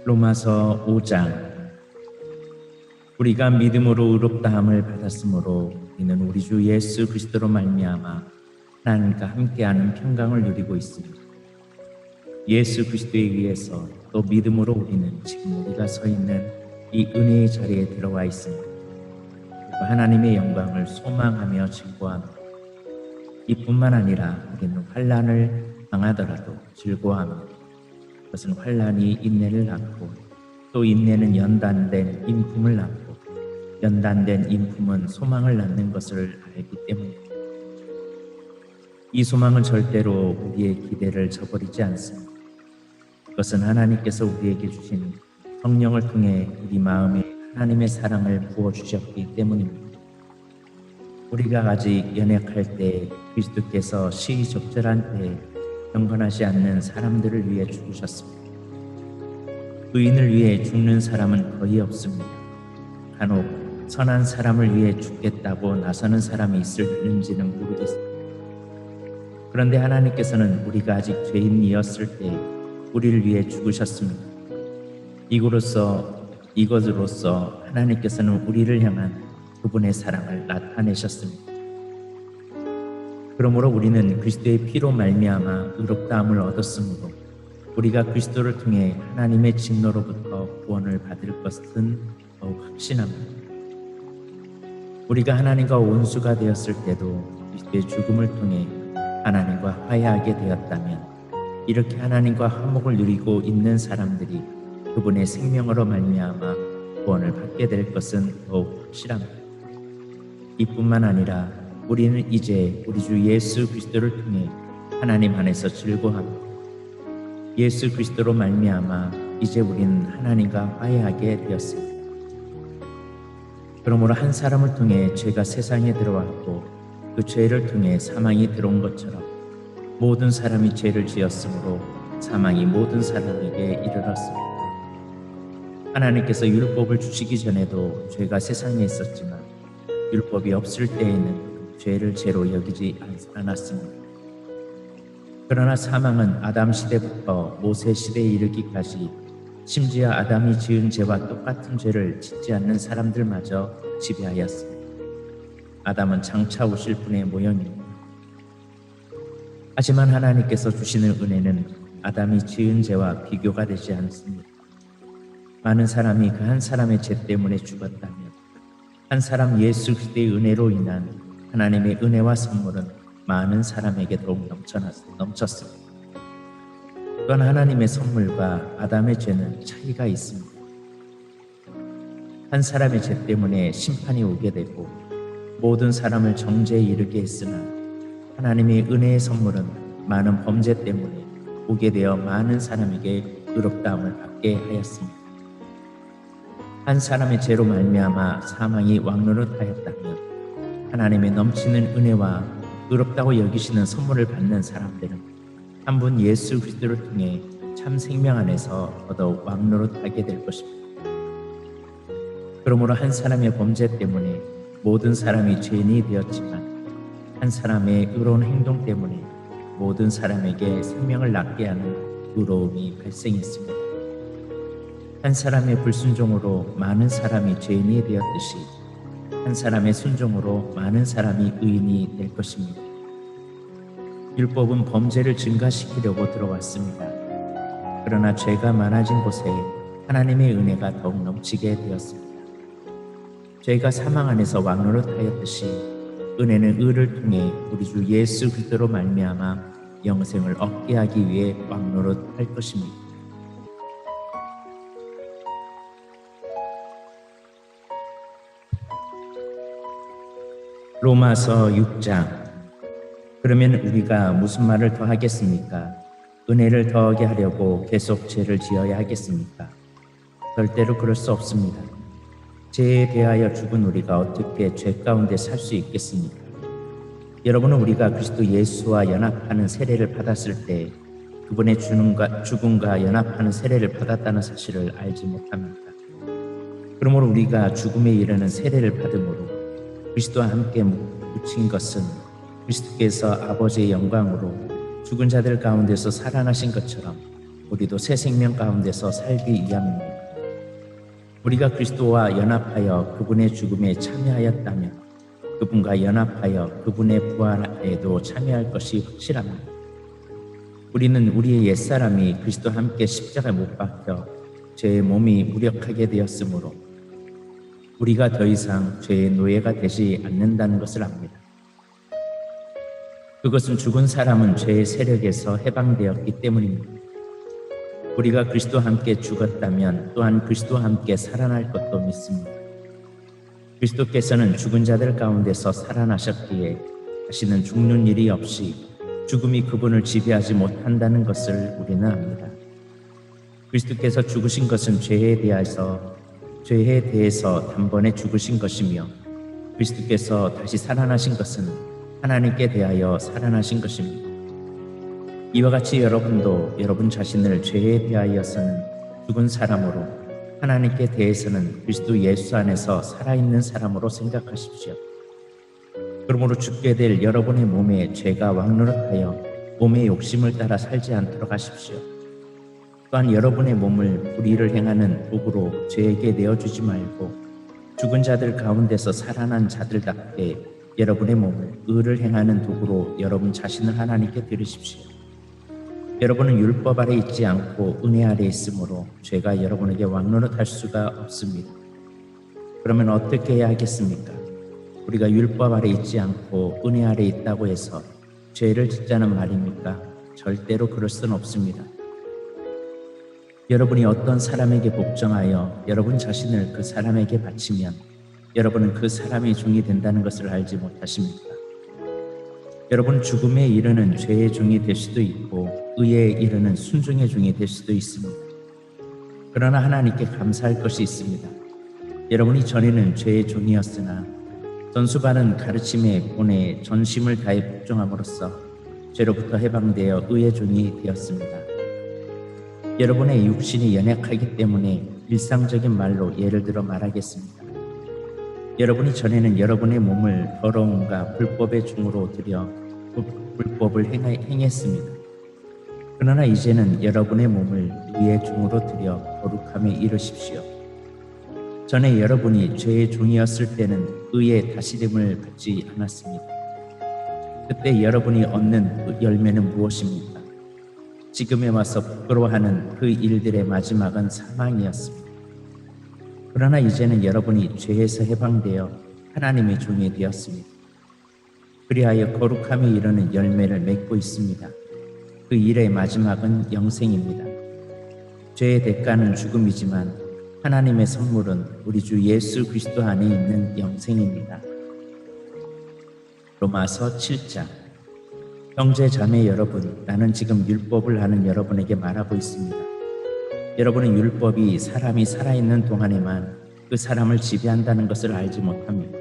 로마서 5장. 우리가 믿음으로 의롭다함을 받았으므로 우리는 우리 주 예수 그리스도로 말미암아 하나님과 함께하는 평강을 누리고 있습니다. 예수 그리스도에 의해서 또 믿음으로 우리는 지금 우리가 서 있는 이 은혜의 자리에 들어와 있습니다. 그리고 하나님의 영광을 소망하며 즐거워합니다. 이뿐만 아니라 우리는 환난을 당하더라도 즐거워합니다. 그것은 환난이 인내를 낳고 또 인내는 연단된 인품을 낳고 연단된 인품은 소망을 낳는 것을 알기 때문입니다. 이 소망은 절대로 우리의 기대를 저버리지 않습니다. 그것은 하나님께서 우리에게 주신 성령을 통해 우리 마음에 하나님의 사랑을 부어주셨기 때문입니다. 우리가 아직 연약할 때 그리스도께서 시의적절한 때에 경건하지 않는 사람들을 위해 죽으셨습니다. 의인을 위해 죽는 사람은 거의 없습니다. 간혹 선한 사람을 위해 죽겠다고 나서는 사람이 있을는지는 모르겠습니다. 그런데 하나님께서는 우리가 아직 죄인이었을 때 우리를 위해 죽으셨습니다. 이것으로서 하나님께서는 우리를 향한 그분의 사랑을 나타내셨습니다. 그러므로 우리는 그리스도의 피로 말미암아 의롭다함을 얻었으므로 우리가 그리스도를 통해 하나님의 진노로부터 구원을 받을 것은 더욱 확신합니다. 우리가 하나님과 원수가 되었을 때도 그리스도의 죽음을 통해 하나님과 화해하게 되었다면 이렇게 하나님과 화목을 누리고 있는 사람들이 그분의 생명으로 말미암아 구원을 받게 될 것은 더욱 확실합니다. 이뿐만 아니라 우리는 이제 우리 주 예수 그리스도를 통해 하나님 안에서 즐거워합니다. 예수 그리스도로 말미암아 이제 우리는 하나님과 화해하게 되었습니다. 그러므로 한 사람을 통해 죄가 세상에 들어왔고 그 죄를 통해 사망이 들어온 것처럼 모든 사람이 죄를 지었으므로 사망이 모든 사람에게 이르렀습니다. 하나님께서 율법을 주시기 전에도 죄가 세상에 있었지만 율법이 없을 때에는 죄를 죄로 여기지 않았습니다. 그러나 사망은 아담 시대부터 모세 시대에 이르기까지 심지어 아담이 지은 죄와 똑같은 죄를 짓지 않는 사람들마저 지배하였습니다. 아담은 장차 오실 분의 모형입니다. 하지만 하나님께서 주시는 은혜는 아담이 지은 죄와 비교가 되지 않습니다. 많은 사람이 그 한 사람의 죄 때문에 죽었다면 한 사람 예수 그리스도의 은혜로 인한 하나님의 은혜와 선물은 많은 사람에게 더욱 넘쳤습니다. 또한 하나님의 선물과 아담의 죄는 차이가 있습니다. 한 사람의 죄 때문에 심판이 오게 되고 모든 사람을 정죄에 이르게 했으나 하나님의 은혜의 선물은 많은 범죄 때문에 오게 되어 많은 사람에게 의롭다함을 받게 하였습니다. 한 사람의 죄로 말미암아 사망이 왕노릇하였다면 하나님의 넘치는 은혜와 의롭다고 여기시는 선물을 받는 사람들은 한 분 예수 그리스도를 통해 참 생명 안에서 더더욱 왕노릇하게 될 것입니다. 그러므로 한 사람의 범죄 때문에 모든 사람이 죄인이 되었지만 한 사람의 의로운 행동 때문에 모든 사람에게 생명을 낳게 하는 의로움이 발생했습니다. 한 사람의 불순종으로 많은 사람이 죄인이 되었듯이 한 사람의 순종으로 많은 사람이 의인이 될 것입니다. 율법은 범죄를 증가시키려고 들어왔습니다. 그러나 죄가 많아진 곳에 하나님의 은혜가 더욱 넘치게 되었습니다. 죄가 사망 안에서 왕노릇하였듯이 은혜는 의를 통해 우리 주 예수 그리스도로 말미암아 영생을 얻게 하기 위해 왕노릇할 것입니다. 로마서 6장. 그러면 우리가 무슨 말을 더 하겠습니까? 은혜를 더하게 하려고 계속 죄를 지어야 하겠습니까? 절대로 그럴 수 없습니다. 죄에 대하여 죽은 우리가 어떻게 죄 가운데 살 수 있겠습니까? 여러분은 우리가 그리스도 예수와 연합하는 세례를 받았을 때 그분의 죽음과 연합하는 세례를 받았다는 사실을 알지 못합니까? 그러므로 우리가 죽음에 이르는 세례를 받음으로 그리스도와 함께 묻힌 것은 그리스도께서 아버지의 영광으로 죽은 자들 가운데서 살아나신 것처럼 우리도 새 생명 가운데서 살기 위함입니다. 우리가 그리스도와 연합하여 그분의 죽음에 참여하였다면 그분과 연합하여 그분의 부활에도 참여할 것이 확실합니다. 우리는 우리의 옛사람이 그리스도와 함께 십자가에 못 박혀 죄의 몸이 무력하게 되었으므로 우리가 더 이상 죄의 노예가 되지 않는다는 것을 압니다. 그것은 죽은 사람은 죄의 세력에서 해방되었기 때문입니다. 우리가 그리스도와 함께 죽었다면 또한 그리스도와 함께 살아날 것도 믿습니다. 그리스도께서는 죽은 자들 가운데서 살아나셨기에 다시는 죽는 일이 없이 죽음이 그분을 지배하지 못한다는 것을 우리는 압니다. 그리스도께서 죽으신 것은 죄에 대해서 단번에 죽으신 것이며 그리스도께서 다시 살아나신 것은 하나님께 대하여 살아나신 것입니다. 이와 같이 여러분도 여러분 자신을 죄에 대하여서는 죽은 사람으로 하나님께 대해서는 그리스도 예수 안에서 살아있는 사람으로 생각하십시오. 그러므로 죽게 될 여러분의 몸에 죄가 왕노릇하여 몸의 욕심을 따라 살지 않도록 하십시오. 또한 여러분의 몸을 불의를 행하는 도구로 죄에게 내어주지 말고 죽은 자들 가운데서 살아난 자들답게 여러분의 몸을 의를 행하는 도구로 여러분 자신을 하나님께 드리십시오. 여러분은 율법 아래 있지 않고 은혜 아래 있으므로 죄가 여러분에게 왕노릇할 수가 없습니다. 그러면 어떻게 해야 하겠습니까? 우리가 율법 아래 있지 않고 은혜 아래 있다고 해서 죄를 짓자는 말입니까? 절대로 그럴 수는 없습니다. 여러분이 어떤 사람에게 복종하여 여러분 자신을 그 사람에게 바치면 여러분은 그 사람의 종이 된다는 것을 알지 못하십니까? 여러분 죽음에 이르는 죄의 종이 될 수도 있고 의에 이르는 순종의 종이 될 수도 있습니다. 그러나 하나님께 감사할 것이 있습니다. 여러분이 전에는 죄의 종이었으나 전수받은 가르침에 본에 전심을 다해 복종함으로써 죄로부터 해방되어 의의 종이 되었습니다. 여러분의 육신이 연약하기 때문에 일상적인 말로 예를 들어 말하겠습니다. 여러분이 전에는 여러분의 몸을 더러움과 불법의 종으로 들여 불법을 행했습니다. 그러나 이제는 여러분의 몸을 의의 종으로 들여 거룩함에 이르십시오. 전에 여러분이 죄의 종이었을 때는 의의 다스림을 받지 않았습니다. 그때 여러분이 얻는 그 열매는 무엇입니까? 지금에 와서 부끄러워하는 그 일들의 마지막은 사망이었습니다. 그러나 이제는 여러분이 죄에서 해방되어 하나님의 종이 되었습니다. 그리하여 거룩함에 이르는 열매를 맺고 있습니다. 그 일의 마지막은 영생입니다. 죄의 대가는 죽음이지만 하나님의 선물은 우리 주 예수 그리스도 안에 있는 영생입니다. 로마서 7장. 형제 자매 여러분, 나는 지금 율법을 하는 여러분에게 말하고 있습니다. 여러분은 율법이 사람이 살아있는 동안에만 그 사람을 지배한다는 것을 알지 못합니다.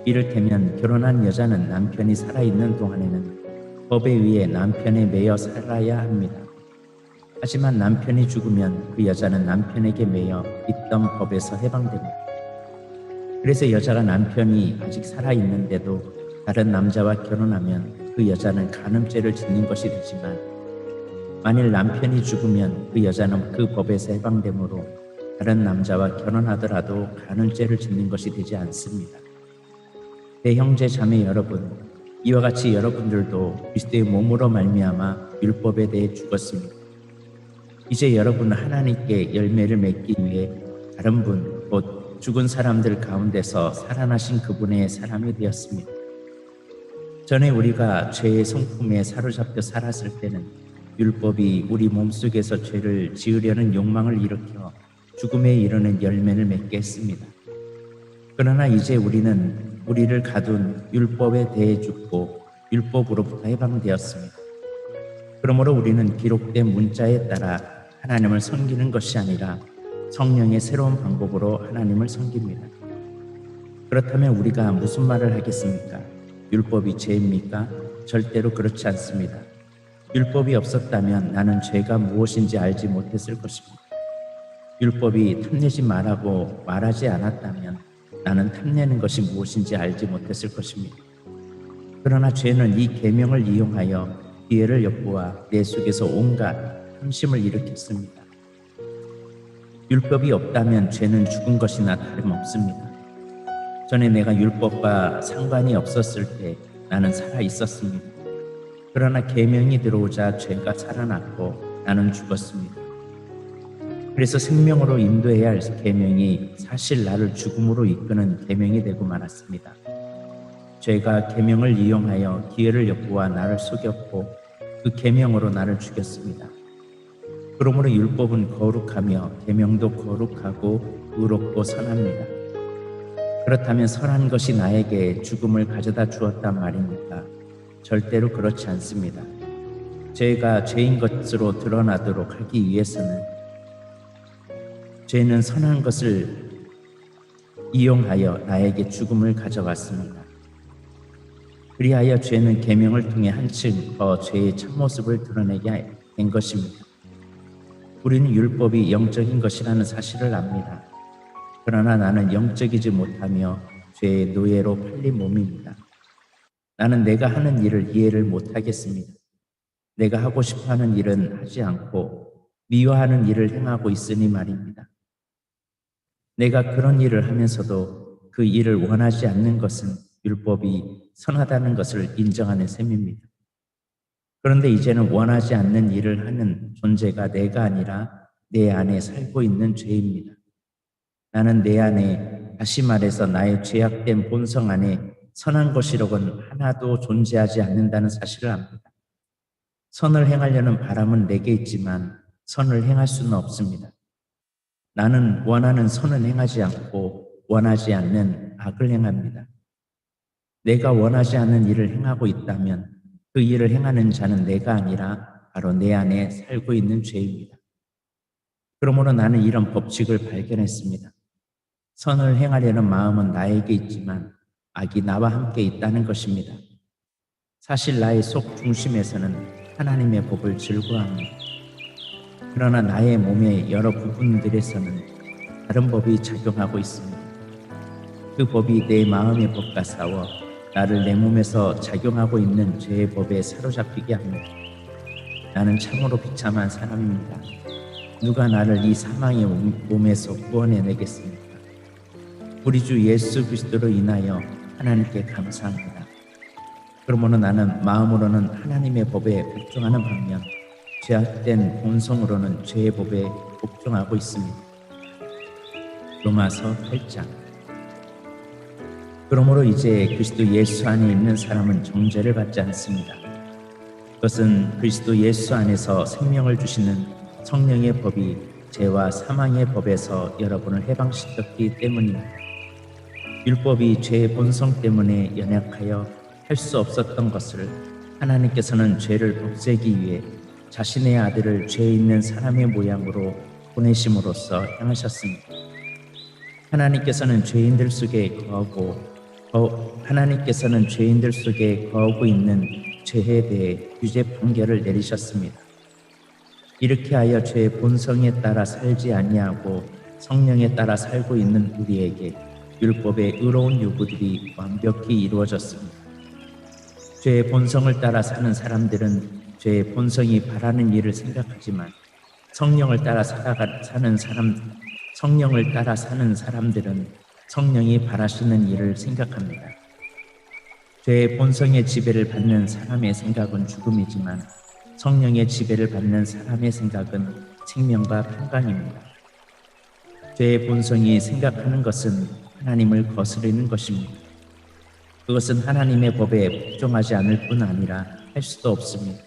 이를테면 결혼한 여자는 남편이 살아있는 동안에는 법에 의해 남편에 매여 살아야 합니다. 하지만 남편이 죽으면 그 여자는 남편에게 매여 있던 법에서 해방됩니다. 그래서 여자가 남편이 아직 살아있는데도 다른 남자와 결혼하면 그 여자는 간음죄를 짓는 것이 되지만 만일 남편이 죽으면 그 여자는 그 법에서 해방되므로 다른 남자와 결혼하더라도 간음죄를 짓는 것이 되지 않습니다. 대형제 자매 여러분, 이와 같이 여러분들도 그리스도의 몸으로 말미암아 율법에 대해 죽었습니다. 이제 여러분은 하나님께 열매를 맺기 위해 다른 분, 곧 죽은 사람들 가운데서 살아나신 그분의 사람이 되었습니다. 전에 우리가 죄의 성품에 사로잡혀 살았을 때는 율법이 우리 몸속에서 죄를 지으려는 욕망을 일으켜 죽음에 이르는 열매를 맺게 했습니다. 그러나 이제 우리는 우리를 가둔 율법에 대해 죽고 율법으로부터 해방되었습니다. 그러므로 우리는 기록된 문자에 따라 하나님을 섬기는 것이 아니라 성령의 새로운 방법으로 하나님을 섬깁니다. 그렇다면 우리가 무슨 말을 하겠습니까? 율법이 죄입니까? 절대로 그렇지 않습니다. 율법이 없었다면 나는 죄가 무엇인지 알지 못했을 것입니다. 율법이 탐내지 말라고 말하지 않았다면 나는 탐내는 것이 무엇인지 알지 못했을 것입니다. 그러나 죄는 이 계명을 이용하여 기회를 엿보아 내 속에서 온갖 탐심을 일으켰습니다. 율법이 없다면 죄는 죽은 것이나 다름없습니다. 전에 내가 율법과 상관이 없었을 때 나는 살아 있었습니다. 그러나 계명이 들어오자 죄가 살아났고 나는 죽었습니다. 그래서 생명으로 인도해야 할 계명이 사실 나를 죽음으로 이끄는 계명이 되고 말았습니다. 죄가 계명을 이용하여 기회를 엿보아 나를 속였고 그 계명으로 나를 죽였습니다. 그러므로 율법은 거룩하며 계명도 거룩하고 의롭고 선합니다. 그렇다면 선한 것이 나에게 죽음을 가져다 주었단 말입니까? 절대로 그렇지 않습니다. 죄가 죄인 것으로 드러나도록 하기 위해서는 죄는 선한 것을 이용하여 나에게 죽음을 가져왔습니다. 그리하여 죄는 계명을 통해 한층 더 죄의 참모습을 드러내게 된 것입니다. 우리는 율법이 영적인 것이라는 사실을 압니다. 그러나 나는 영적이지 못하며 죄의 노예로 팔린 몸입니다. 나는 내가 하는 일을 이해를 못하겠습니다. 내가 하고 싶어하는 일은 하지 않고 미워하는 일을 행하고 있으니 말입니다. 내가 그런 일을 하면서도 그 일을 원하지 않는 것은 율법이 선하다는 것을 인정하는 셈입니다. 그런데 이제는 원하지 않는 일을 하는 존재가 내가 아니라 내 안에 살고 있는 죄입니다. 나는 내 안에, 다시 말해서 나의 죄악된 본성 안에 선한 것이라고는 하나도 존재하지 않는다는 사실을 압니다. 선을 행하려는 바람은 내게 있지만 선을 행할 수는 없습니다. 나는 원하는 선은 행하지 않고 원하지 않는 악을 행합니다. 내가 원하지 않는 일을 행하고 있다면 그 일을 행하는 자는 내가 아니라 바로 내 안에 살고 있는 죄입니다. 그러므로 나는 이런 법칙을 발견했습니다. 선을 행하려는 마음은 나에게 있지만 악이 나와 함께 있다는 것입니다. 사실 나의 속 중심에서는 하나님의 법을 즐거워합니다. 그러나 나의 몸의 여러 부분들에서는 다른 법이 작용하고 있습니다. 그 법이 내 마음의 법과 싸워 나를 내 몸에서 작용하고 있는 죄의 법에 사로잡히게 합니다. 나는 참으로 비참한 사람입니다. 누가 나를 이 사망의 몸에서 구원해내겠습니까? 우리 주 예수 그리스도로 인하여 하나님께 감사합니다. 그러므로 나는 마음으로는 하나님의 법에 복종하는 반면 죄악된 본성으로는 죄의 법에 복종하고 있습니다. 로마서 8장. 그러므로 이제 그리스도 예수 안에 있는 사람은 정죄를 받지 않습니다. 그것은 그리스도 예수 안에서 생명을 주시는 성령의 법이 죄와 사망의 법에서 여러분을 해방시켰기 때문입니다. 율법이 죄의 본성 때문에 연약하여 할 수 없었던 것을 하나님께서는 죄를 없애기 위해 자신의 아들을 죄 있는 사람의 모양으로 보내심으로써 행하셨습니다. 하나님께서는 죄인들 속에 거하고 있는 죄에 대해 유죄 판결을 내리셨습니다. 이렇게 하여 죄의 본성에 따라 살지 아니하고 성령에 따라 살고 있는 우리에게 율법의 의로운 요구들이 완벽히 이루어졌습니다. 죄의 본성을 따라 사는 사람들은 죄의 본성이 바라는 일을 생각하지만 성령을 따라 사는 사람들은 성령이 바라시는 일을 생각합니다. 죄의 본성의 지배를 받는 사람의 생각은 죽음이지만 성령의 지배를 받는 사람의 생각은 생명과 평강입니다. 죄의 본성이 생각하는 것은 하나님을 거스르는 것입니다. 그것은 하나님의 법에 복종하지 않을 뿐 아니라 할 수도 없습니다.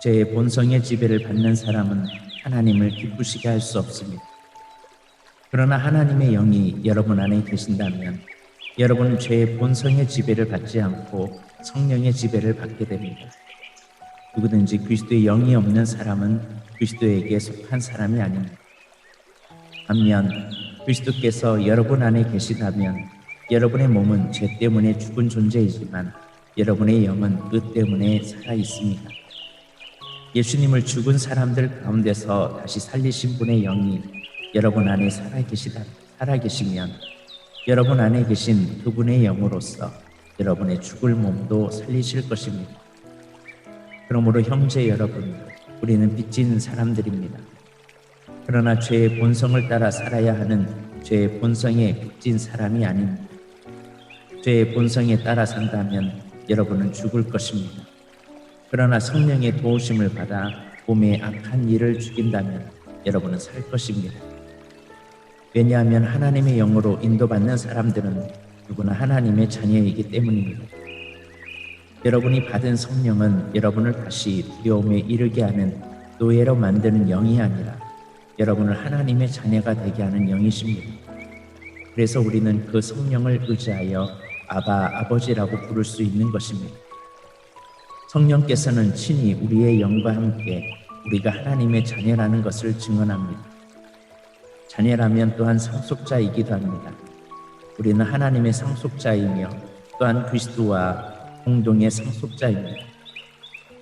죄의 본성의 지배를 받는 사람은 하나님을 기쁘시게 할 수 없습니다. 그러나 하나님의 영이 여러분 안에 계신다면 여러분은 죄의 본성의 지배를 받지 않고 성령의 지배를 받게 됩니다. 누구든지 그리스도의 영이 없는 사람은 그리스도에게 속한 사람이 아닙니다. 반면 그리스도께서 여러분 안에 계시다면 여러분의 몸은 죄 때문에 죽은 존재이지만 여러분의 영은 그 때문에 살아 있습니다. 예수님을 죽은 사람들 가운데서 다시 살리신 분의 영이 여러분 안에 살아계시면 여러분 안에 계신 그분의 영으로서 여러분의 죽을 몸도 살리실 것입니다. 그러므로 형제 여러분, 우리는 빚진 사람들입니다. 그러나 죄의 본성을 따라 살아야 하는 죄의 본성에 빚진 사람이 아닙니다. 죄의 본성에 따라 산다면 여러분은 죽을 것입니다. 그러나 성령의 도우심을 받아 몸의 악한 일을 죽인다면 여러분은 살 것입니다. 왜냐하면 하나님의 영으로 인도받는 사람들은 누구나 하나님의 자녀이기 때문입니다. 여러분이 받은 성령은 여러분을 다시 두려움에 이르게 하는 노예로 만드는 영이 아니라 여러분을 하나님의 자녀가 되게 하는 영이십니다. 그래서 우리는 그 성령을 의지하여 아바, 아버지라고 부를 수 있는 것입니다. 성령께서는 친히 우리의 영과 함께 우리가 하나님의 자녀라는 것을 증언합니다. 자녀라면 또한 상속자이기도 합니다. 우리는 하나님의 상속자이며 또한 그리스도와 공동의 상속자입니다.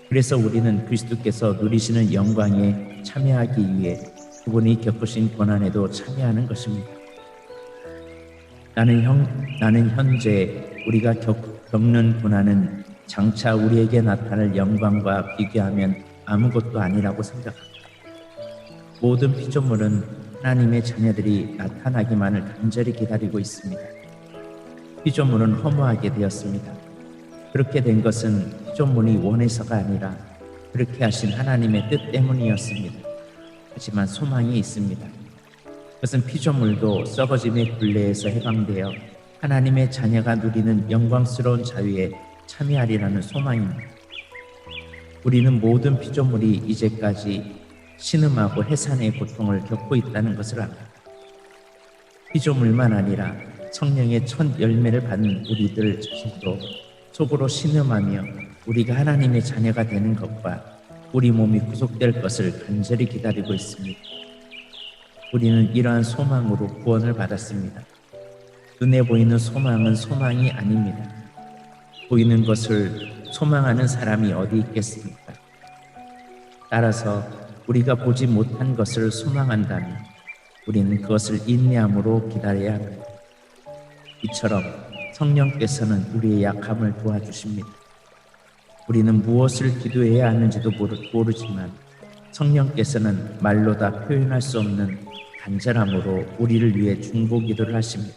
그래서 우리는 그리스도께서 누리시는 영광에 참여하기 위해 그분이 겪으신 고난에도 참여하는 것입니다. 나는 현재 우리가 겪는 고난은 장차 우리에게 나타날 영광과 비교하면 아무것도 아니라고 생각합니다. 모든 피조물은 하나님의 자녀들이 나타나기만을 간절히 기다리고 있습니다. 피조물은 허무하게 되었습니다. 그렇게 된 것은 피조물이 원해서가 아니라 그렇게 하신 하나님의 뜻 때문이었습니다. 하지만 소망이 있습니다. 그것은 피조물도 썩어짐의 굴레에서 해방되어 하나님의 자녀가 누리는 영광스러운 자유에 참여하리라는 소망입니다. 우리는 모든 피조물이 이제까지 신음하고 해산의 고통을 겪고 있다는 것을 압니다. 피조물만 아니라 성령의 첫 열매를 받는 우리들 자신도 속으로 신음하며 우리가 하나님의 자녀가 되는 것과 우리 몸이 구속될 것을 간절히 기다리고 있습니다. 우리는 이러한 소망으로 구원을 받았습니다. 눈에 보이는 소망은 소망이 아닙니다. 보이는 것을 소망하는 사람이 어디 있겠습니까? 따라서 우리가 보지 못한 것을 소망한다면 우리는 그것을 인내함으로 기다려야 합니다. 이처럼 성령께서는 우리의 약함을 도와주십니다. 우리는 무엇을 기도해야 하는지도 모르지만 성령께서는 말로 다 표현할 수 없는 간절함으로 우리를 위해 중보 기도를 하십니다.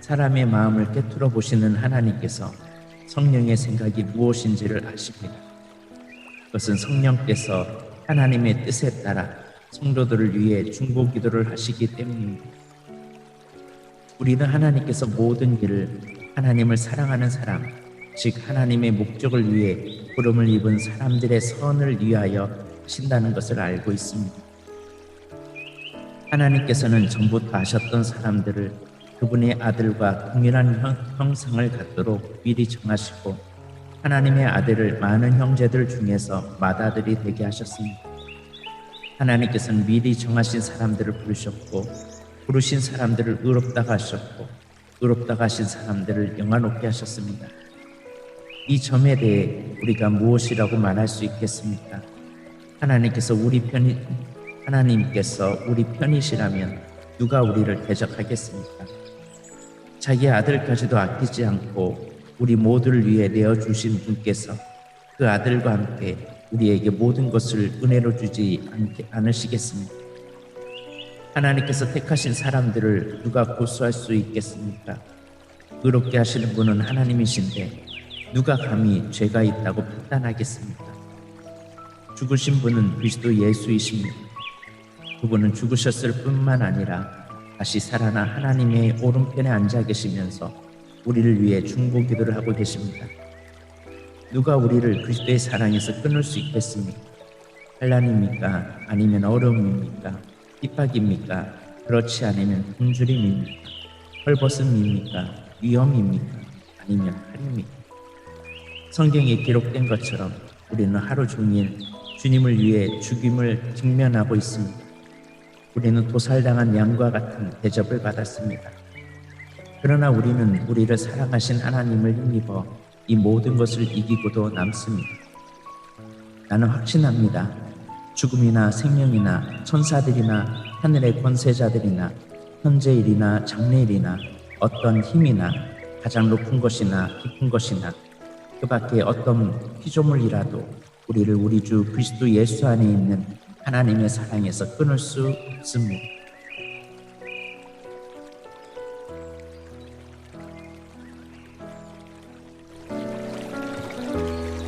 사람의 마음을 꿰뚫어 보시는 하나님께서 성령의 생각이 무엇인지를 아십니다. 그것은 성령께서 하나님의 뜻에 따라 성도들을 위해 중보 기도를 하시기 때문입니다. 우리는 하나님께서 모든 일을 하나님을 사랑하는 사람, 즉 하나님의 목적을 위해 부름을 입은 사람들의 선을 위하여 하신다는 것을 알고 있습니다. 하나님께서는 전부터 아셨던 사람들을 그분의 아들과 동일한 형상을 갖도록 미리 정하시고 하나님의 아들을 많은 형제들 중에서 맏아들이 되게 하셨습니다. 하나님께서는 미리 정하신 사람들을 부르셨고 부르신 사람들을 의롭다고 하셨고 의롭다고 하신 사람들을 영화롭게 하셨습니다. 이 점에 대해 우리가 무엇이라고 말할 수 있겠습니까? 하나님께서 우리 편이시라면 누가 우리를 대적하겠습니까? 자기 아들까지도 아끼지 않고 우리 모두를 위해 내어주신 분께서 그 아들과 함께 우리에게 모든 것을 은혜로 주지 않으시겠습니까? 하나님께서 택하신 사람들을 누가 고소할 수 있겠습니까? 의롭게 하시는 분은 하나님이신데 누가 감히 죄가 있다고 판단하겠습니까? 죽으신 분은 그리스도 예수이십니다. 그분은 죽으셨을 뿐만 아니라 다시 살아나 하나님의 오른편에 앉아 계시면서 우리를 위해 중보 기도를 하고 계십니다. 누가 우리를 그리스도의 사랑에서 끊을 수 있겠습니까? 환난입니까? 아니면 어려움입니까? 핍박입니까? 그렇지 않으면 굶주림입니까? 헐벗음입니까? 위험입니까? 아니면 칼입니까? 성경에 기록된 것처럼 우리는 하루 종일 주님을 위해 죽임을 직면하고 있습니다. 우리는 도살당한 양과 같은 대접을 받았습니다. 그러나 우리는 우리를 사랑하신 하나님을 힘입어 이 모든 것을 이기고도 남습니다. 나는 확신합니다. 죽음이나 생명이나 천사들이나 하늘의 권세자들이나 현재일이나 장래일이나 어떤 힘이나 가장 높은 것이나 깊은 것이나 그 밖에 어떤 피조물이라도 우리를 우리 주 그리스도 예수 안에 있는 하나님의 사랑에서 끊을 수 없습니다.